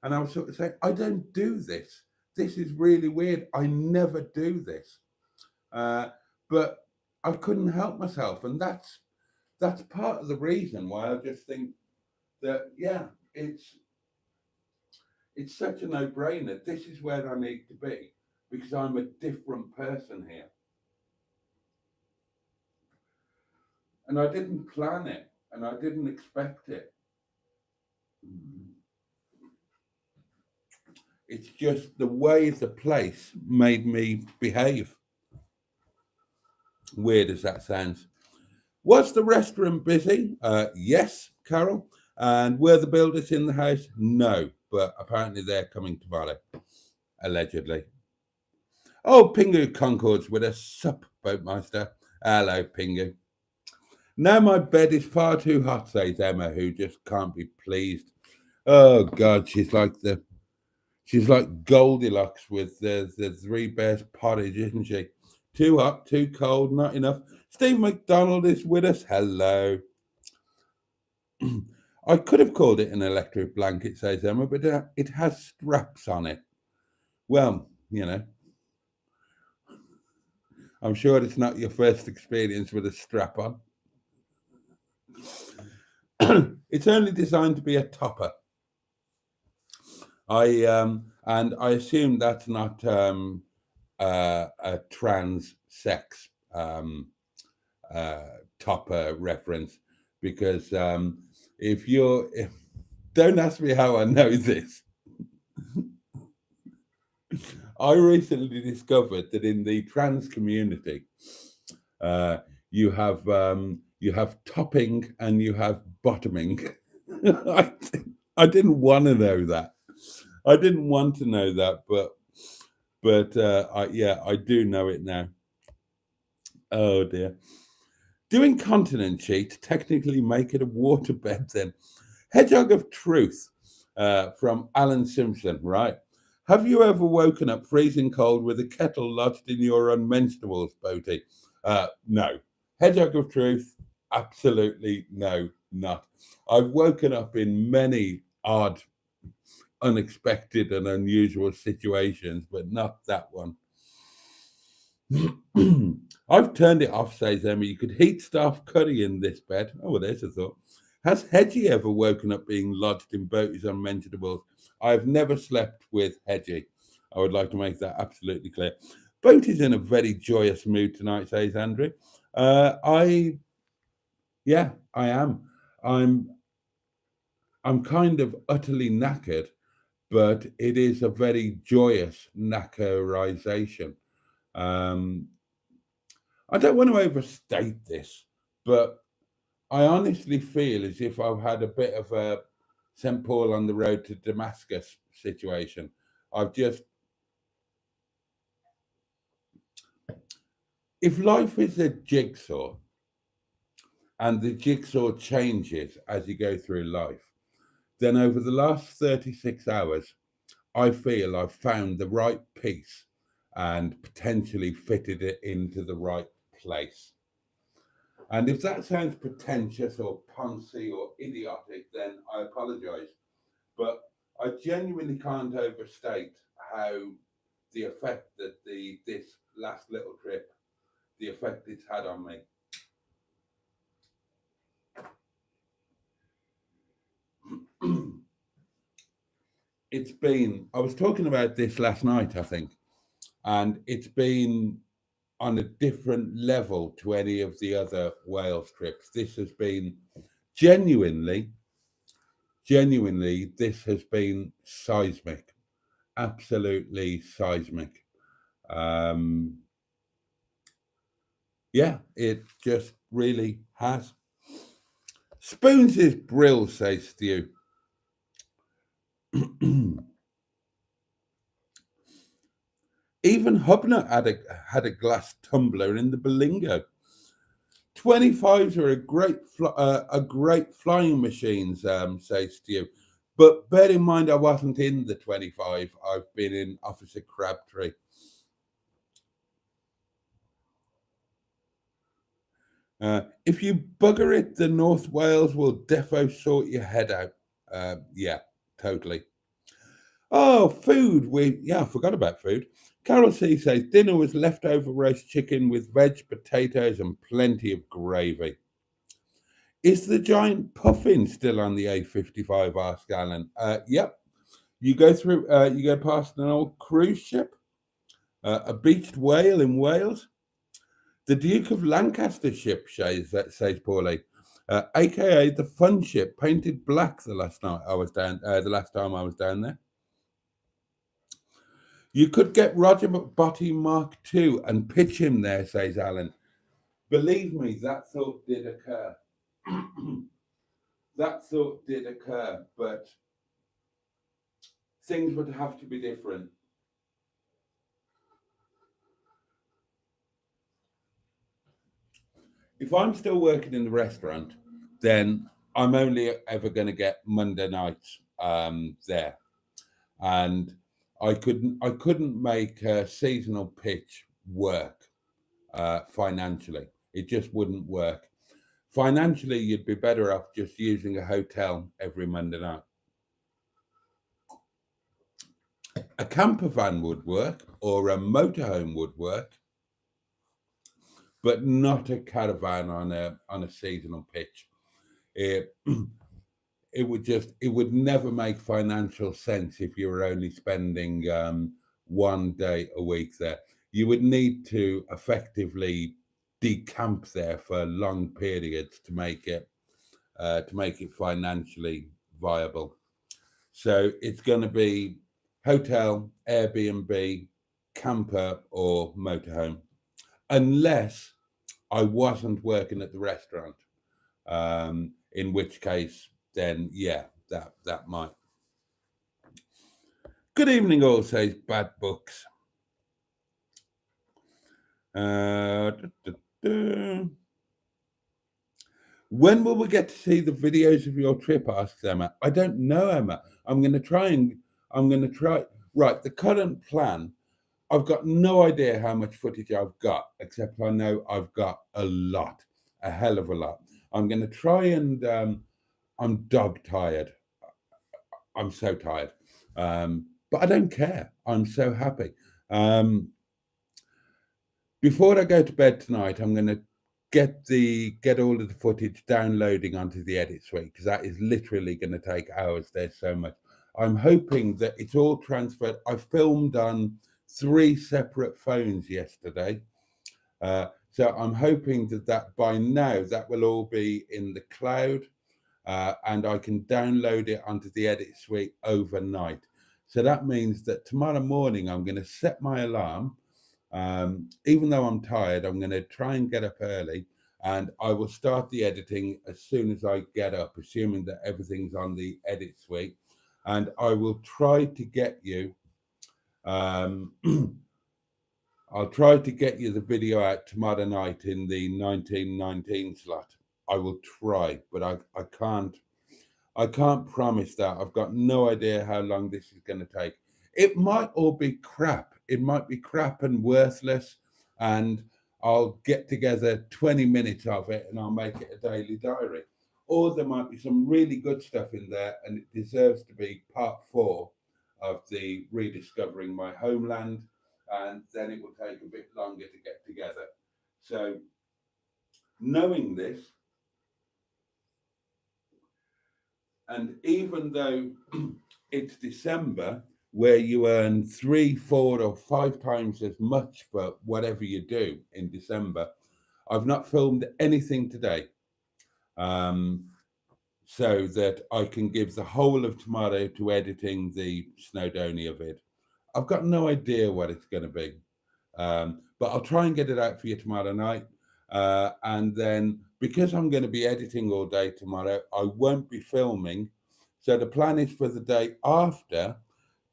And I was sort of saying, I don't do this. This is really weird. I never do this. But I couldn't help myself. And that's part of the reason why I just think that, yeah, it's such a no-brainer. This is where I need to be because I'm a different person here. And I didn't plan it and I didn't expect it. It's just the way the place made me behave. Weird as that sounds. Was the restaurant busy? Yes, Carol. And were the builders in the house? No, but apparently they're coming tomorrow, allegedly. Oh, Pingu Concord's with us. Sup, Boatmeister. Hello, Pingu. Now my bed is far too hot, says Emma, who just can't be pleased. Oh God, she's like Goldilocks with the three bears pottage, isn't she? Too hot, too cold, not enough. Steve McDonald is with us. Hello. I could have called it an electric blanket, says Emma, but it has straps on it. Well, I'm sure it's not your first experience with a strap on. It's only designed to be a topper. And I assume that's not a trans sex topper reference, because don't ask me how I know this. I recently discovered that in the trans community, you have topping and you have bottoming. I didn't want to know that. I didn't want to know that, but I do know it now. Oh dear. Do incontinent sheets technically make it a waterbed then? Hedgehog of Truth from Alan Simpson, right? Have you ever woken up freezing cold with a kettle lodged in your unmentionables, Boaty? No. Hedgehog of Truth, absolutely no, not. I've woken up in many odd, unexpected and unusual situations, but not that one. I've turned it off, says Emma. You could heat staff curry in this bed. Oh, well, there's a thought. Has Hedgie ever woken up being lodged in Boaty's unmentionables? I've never slept with Hedgie. I would like to make that absolutely clear. Boaty's in a very joyous mood tonight, says Andrew. I am. I'm kind of utterly knackered, but it is a very joyous knackerization. I don't want to overstate this, but I honestly feel as if I've had a bit of a St. Paul on the road to Damascus situation. If life is a jigsaw and the jigsaw changes as you go through life, then over the last 36 hours, I feel I've found the right piece and potentially fitted it into the right place. And if that sounds pretentious or poncy or idiotic, then I apologize. But I genuinely can't overstate how the effect that this last little trip, the effect it's had on me. I was talking about this last night, I think, and it's been on a different level to any of the other Wales trips. This has been genuinely, this has been seismic, absolutely seismic. It just really has. Spoons is brill, says Stu. Even Hubner had a glass tumbler in the Belingo. 25s are a great flying machines, says Stu. But bear in mind, I wasn't in the 25. I've been in Officer Crabtree. If you bugger it, the North Wales will defo sort your head out. Yeah, totally. Oh, food. I forgot about food. Carol C says dinner was leftover roast chicken with veg, potatoes, and plenty of gravy. Is the giant puffin still on the A55? Asked Alan. Yep. You go past an old cruise ship, a beached whale in Wales, the Duke of Lancaster ship, says Paulie, aka the fun ship, painted black the last time I was down there. You could get Roger Boaty Mark II and pitch him there, says Alan. Believe me, that thought did occur. But things would have to be different. If I'm still working in the restaurant, then I'm only ever going to get Monday nights there. And I couldn't make a seasonal pitch work financially. It just wouldn't work. Financially, you'd be better off just using a hotel every Monday night. A camper van would work, or a motorhome would work, but not a caravan on a seasonal pitch. It would never make financial sense if you were only spending 1 day a week there. You would need to effectively decamp there for long periods to make it financially viable. So it's going to be hotel, Airbnb, camper, or motorhome, unless I wasn't working at the restaurant. In which case, then yeah, that might. Good evening, all, says Bad Books. When will we get to see the videos of your trip? Asks Emma. I don't know, Emma. I'm going to try. Right, the current plan, I've got no idea how much footage I've got, except I know I've got a lot, a hell of a lot. I'm going to try and I'm dog tired. I'm so tired. But I don't care. I'm so happy. Before I go to bed tonight, I'm going to get all of the footage downloading onto the edit suite, because that is literally going to take hours. There's so much. I'm hoping that it's all transferred. I filmed on 3 separate phones yesterday. So I'm hoping that by now that will all be in the cloud, and I can download it onto the edit suite overnight. So that means that tomorrow morning I'm going to set my alarm. Even though I'm tired, I'm going to try and get up early, and I will start the editing as soon as I get up, assuming that everything's on the edit suite. And I will try to get you I'll try to get you the video out tomorrow night in the 1919 slot. I will try, but I can't promise that. I've got no idea how long this is going to take. It might all be crap. It might be crap and worthless, and I'll get together 20 minutes of it and I'll make it a daily diary. Or there might be some really good stuff in there, and it deserves to be part 4 of the Rediscovering My Homeland, and then it will take a bit longer to get together. So knowing this, and even though it's December, where you earn 3, 4, or 5 times as much for whatever you do in December, I've not filmed anything today, so that I can give the whole of tomorrow to editing the Snowdonia vid. I've got no idea what it's going to be, but I'll try and get it out for you tomorrow night. And then, because I'm going to be editing all day tomorrow, I won't be filming. So the plan is for the day after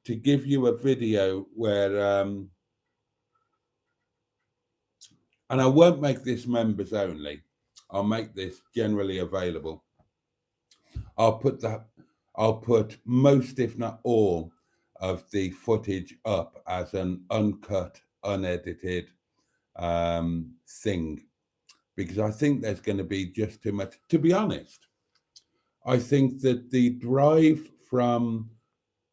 to give you a video where, and I won't make this members only. I'll make this generally available. I'll put most, if not all, of the footage up as an uncut, unedited thing, because I think there's going to be just too much. To be honest, I think that the drive from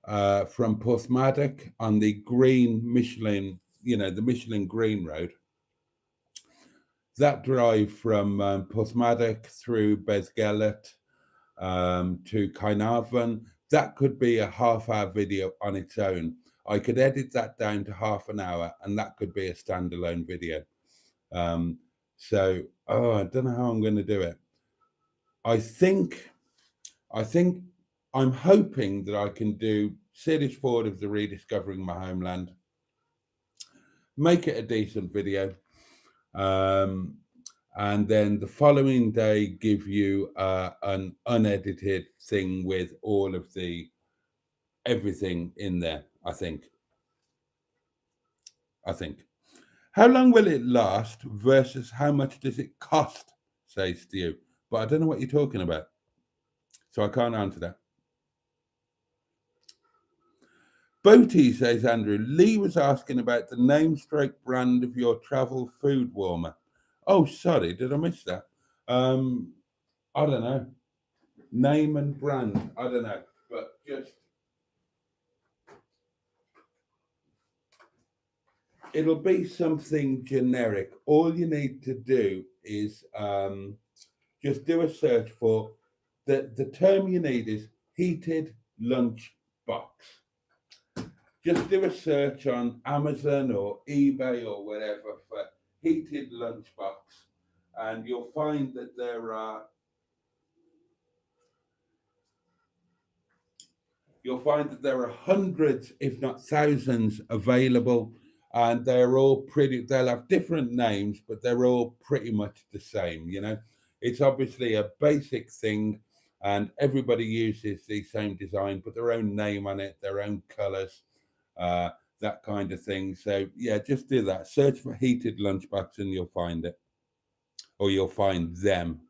Porthmadog on the green Michelin, the Michelin Green Road, that drive from Porthmadog through Beddgelert to Caernarfon, that could be a half-hour video on its own. I could edit that down to half an hour, and that could be a standalone video. So I don't know how I'm going to do it. I think I'm hoping that I can do series 4 of the Rediscovering My Homeland, make it a decent video, and then the following day give you an unedited thing with all of the everything in there. I think. How long will it last versus how much does it cost, says Stu. But I don't know what you're talking about, so I can't answer that. Boaty, says Andrew. Lee was asking about the name-stroke brand of your travel food warmer. Oh, sorry, did I miss that? I don't know. Name and brand, I don't know. But just, it'll be something generic. All you need to do is just do a search for the term you need is heated lunch box. Just do a search on Amazon or eBay or whatever for heated lunchbox, and you'll find that there are hundreds, if not thousands, available, and they're all pretty. They'll have different names, but they're all pretty much the same. You know, it's obviously a basic thing, and everybody uses the same design, put their own name on it, their own colours. That kind of thing. So yeah, just do that. Search for heated lunchbox and you'll find it, or you'll find them.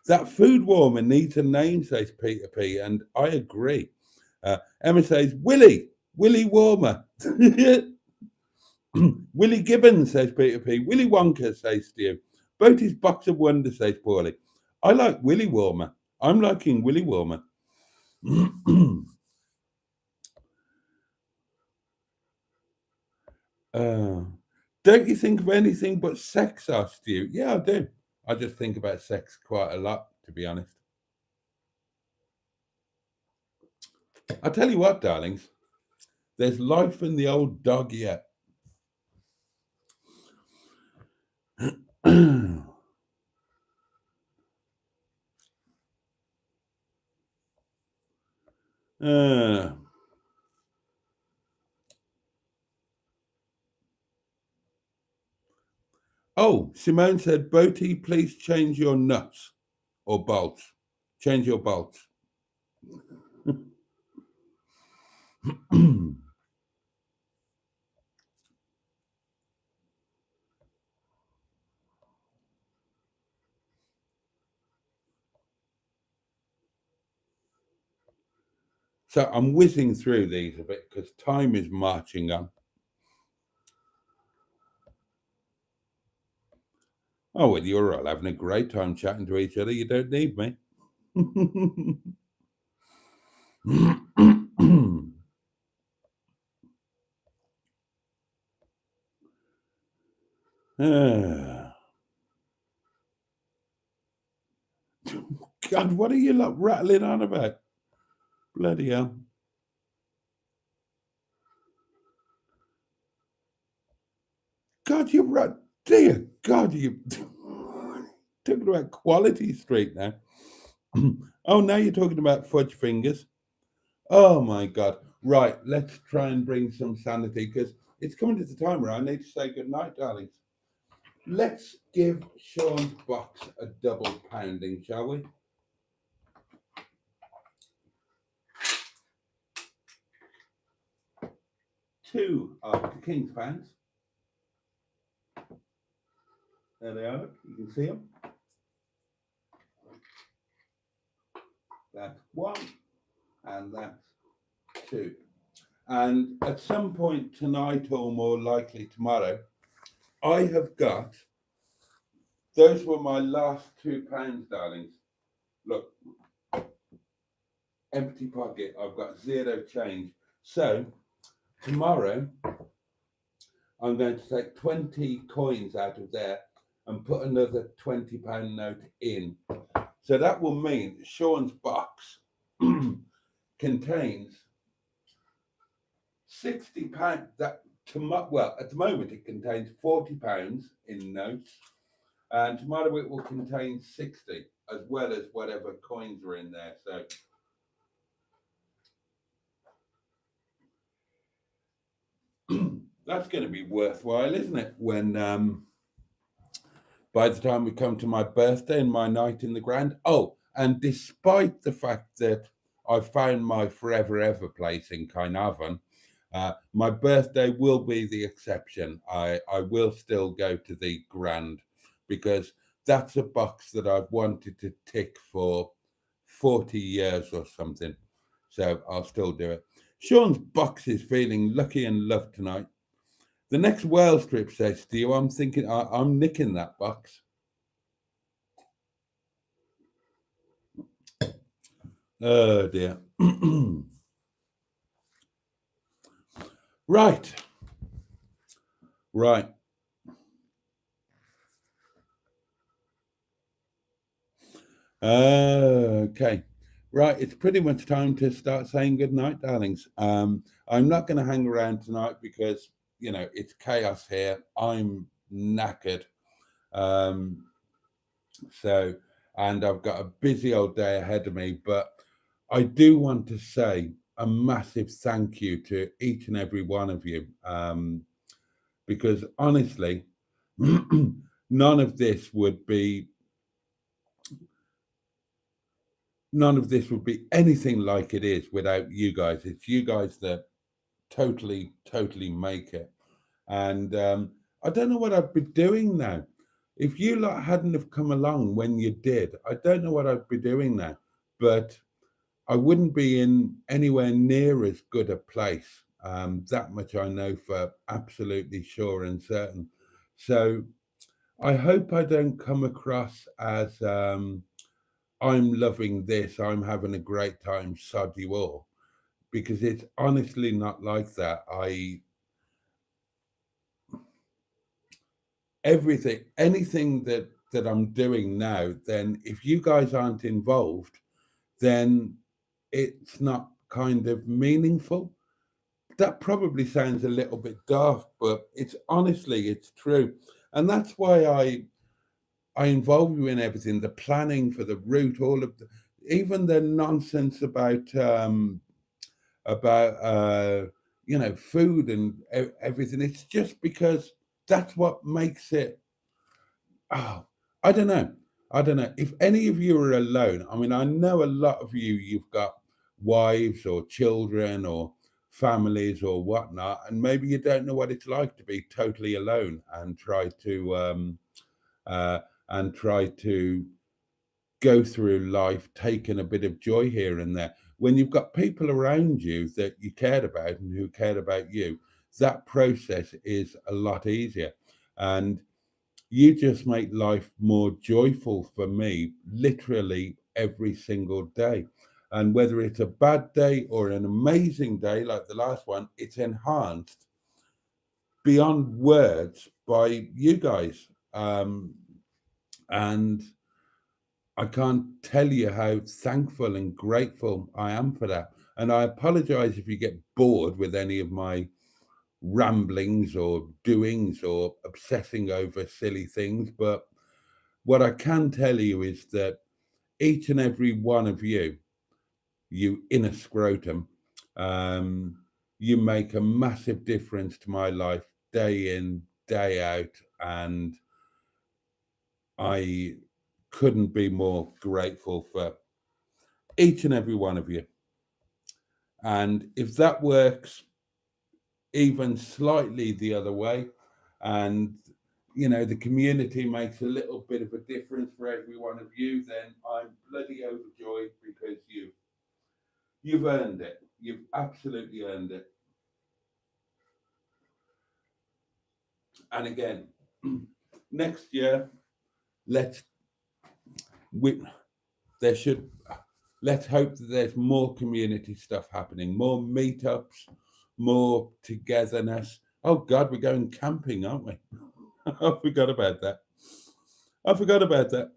That food warmer needs a name, says Peter P, and I agree. Emma says Willie Warmer. Willie Gibbons, says Peter P. Willie Wonka, says Stu. Boaty's Box of Wonder, says Paulie. I like Willie Warmer. I'm liking Willie Warmer. Don't you think of anything but sex, asked you? Yeah, I do. I just think about sex quite a lot, to be honest. I tell you what, darlings, there's life in the old dog yet. Oh, Simone said, Boaty, please change your nuts or bolts. Change your bolts. So I'm whizzing through these a bit because time is marching on. Oh, well, you're all having a great time chatting to each other. You don't need me. God, what are you lot rattling on about? Bloody hell. God, you're right. Dear God, you talking about Quality Street now. Oh, now you're talking about fudge fingers. Oh my God. Right, let's try and bring some sanity because it's coming to the time where I need to say goodnight, darlings. Let's give Sean's box a double pounding, shall we? Two of the King's fans. There they are. You can see them. That's one, and that's two. And at some point tonight, or more likely tomorrow, I have got. Those were my last £2, darlings. Look, empty pocket. I've got zero change. So tomorrow, I'm going to take 20 coins out of there and put another £20 note in. So that will mean Sean's box contains £60. Well, at the moment it contains £40 in notes, and tomorrow it will contain 60 as well as whatever coins are in there. So that's going to be worthwhile, isn't it? When by the time we come to my birthday and my night in the Grand. Oh, and despite the fact that I found my forever ever place in Carnarvon, my birthday will be the exception. I will still go to the Grand because that's a box that I've wanted to tick for 40 years or something. So I'll still do it. Sean's box is feeling lucky and loved tonight. The next whale strip, says Stu, I'm thinking I'm nicking that box. Oh dear. Right. Okay. Right. It's pretty much time to start saying good night, darlings. I'm not going to hang around tonight because, it's chaos here. I'm knackered. Um, so, and I've got a busy old day ahead of me, but I do want to say a massive thank you to each and every one of you. Because honestly, none of this would be anything like it is without you guys. It's you guys that totally make it. And I don't know what I'd be doing now. If you lot hadn't have come along when you did, I don't know what I'd be doing now. But I wouldn't be in anywhere near as good a place. That much I know for absolutely sure and certain. So I hope I don't come across as I'm loving this, I'm having a great time, sod you all, because it's honestly not like that. Anything that I'm doing now, then if you guys aren't involved, then it's not kind of meaningful. That probably sounds a little bit daft, but it's true. And that's why I involve you in everything, the planning for the route, even the nonsense about food and everything. It's just because that's what makes it. Oh, I don't know. I don't know if any of you are alone. I mean, I know a lot of you've got wives or children or families or whatnot, and maybe you don't know what it's like to be totally alone uh, and try to go through life taking a bit of joy here and there. When you've got people around you that you cared about and who cared about you, that process is a lot easier. And you just make life more joyful for me, literally every single day. And whether it's a bad day or an amazing day like the last one, it's enhanced beyond words by you guys. And I can't tell you how thankful and grateful I am for that. And I apologize if you get bored with any of my ramblings or doings or obsessing over silly things. But what I can tell you is that each and every one of you inner scrotum, um, you make a massive difference to my life day in, day out. And I couldn't be more grateful for each and every one of you. And if that works even slightly the other way, and the community makes a little bit of a difference for every one of you, then I'm bloody overjoyed because you've earned it. You've absolutely earned it. And again, next year, let's we there should let's hope that there's more community stuff happening, more meetups, more togetherness. Oh God, we're going camping, aren't we? I forgot about that. I forgot about that.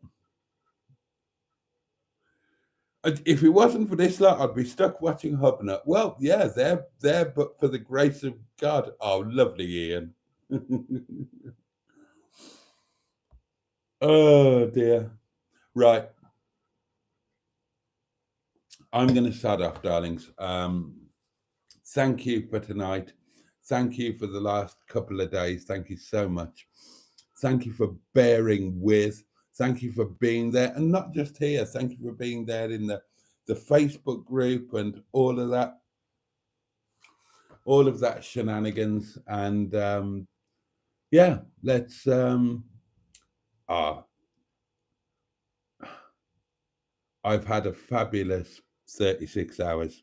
If it wasn't for this lot, I'd be stuck watching Hubnut. Well, yeah, they're there, but for the grace of God. Oh, lovely, Ian. Oh dear. Right. I'm going to start off, darlings. Thank you for tonight. Thank you for the last couple of days. Thank you so much. Thank you for bearing with. Thank you for being there, and not just here. Thank you for being there in the Facebook group and all of that shenanigans. And yeah, let's. I've had a fabulous 36 hours.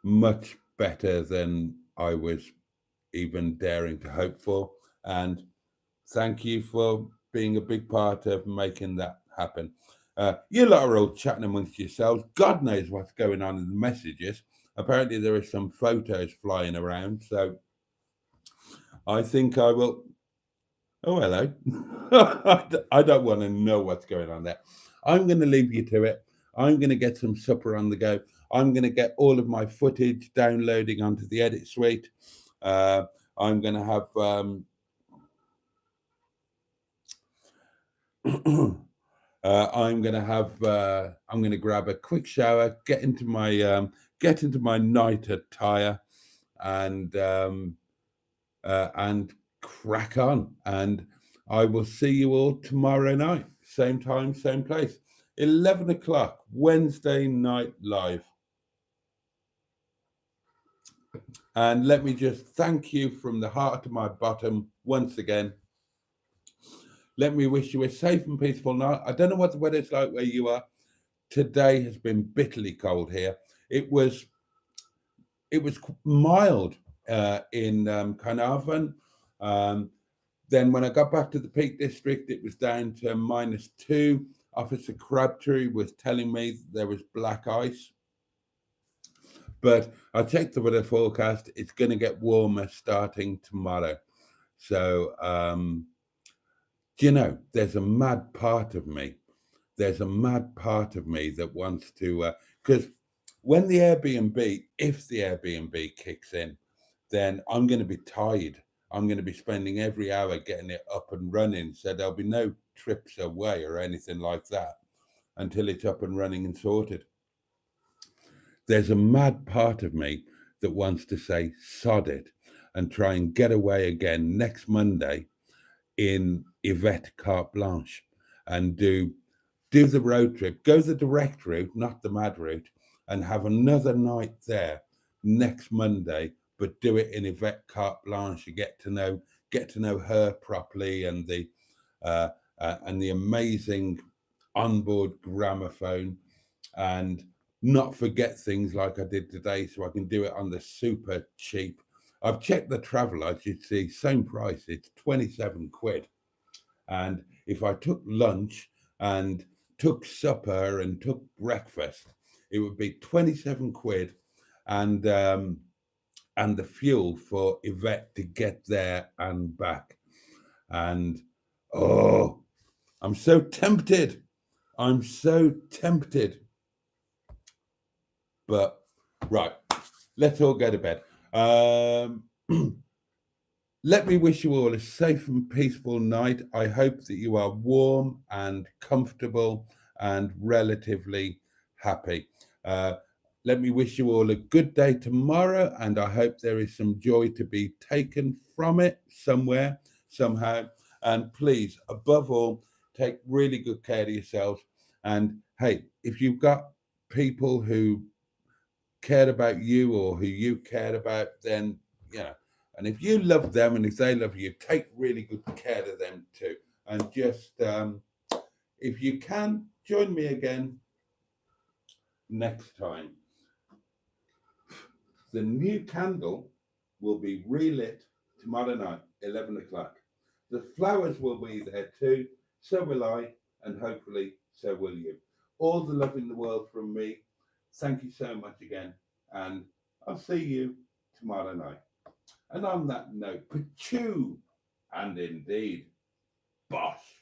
Much better than I was even daring to hope for. And thank you for being a big part of making that happen. You lot are all chatting amongst yourselves. God knows what's going on in the messages. Apparently, there are some photos flying around. So I think I will. Oh, hello. I don't want to know what's going on there. I'm going to leave you to it. I'm going to get some supper on the go. I'm going to get all of my footage downloading onto the edit suite. I'm going to have I'm going to grab a quick shower, get into my night attire, and crack on. And I will see you all tomorrow night, same time, same place, 11 o'clock, Wednesday night live. And let me just thank you from the heart of my bottom once again. Let me wish you a safe and peaceful night. I don't know what the weather's like where you are. Today has been bitterly cold here. It was mild in Carnarvon. Then when I got back to the Peak District, it was down to -2. Officer Crabtree was telling me there was black ice. But I checked the weather forecast. It's going to get warmer starting tomorrow. So, you know, there's a mad part of me. There's a mad part of me that wants to, because when the Airbnb, if the Airbnb kicks in, then I'm going to be tired. I'm going to be spending every hour getting it up and running. So there'll be no trips away or anything like that until it's up and running and sorted. There's a mad part of me that wants to say, sod it, and try and get away again next Monday in Yvette carte blanche and do the road trip, go the direct route, not the mad route, and have another night there next Monday, but do it in Yvette carte blanche. You get to know her properly, and the amazing onboard gramophone, and not forget things like I did today, so I can do it on the super cheap. I've checked the Travelodge, you see, same price, it's 27 quid. And if I took lunch and took supper and took breakfast, it would be 27 quid and the fuel for Yvette to get there and back. And oh, I'm so tempted. I'm so tempted. But right, let's all go to bed. Let me wish you all a safe and peaceful night. I hope that you are warm and comfortable and relatively happy. Let me wish you all a good day tomorrow, and I hope there is some joy to be taken from it somewhere, somehow. And please, above all, take really good care of yourselves. And hey, if you've got people who cared about you or who you cared about, then, you know, and if you love them and if they love you, take really good care of them too. And just, if you can, join me again next time. The new candle will be relit tomorrow night, 11 o'clock. The flowers will be there too, so will I, and hopefully so will you. All the love in the world from me. Thank you so much again, and I'll see you tomorrow night. And on that note, pachoo, and indeed, bosh.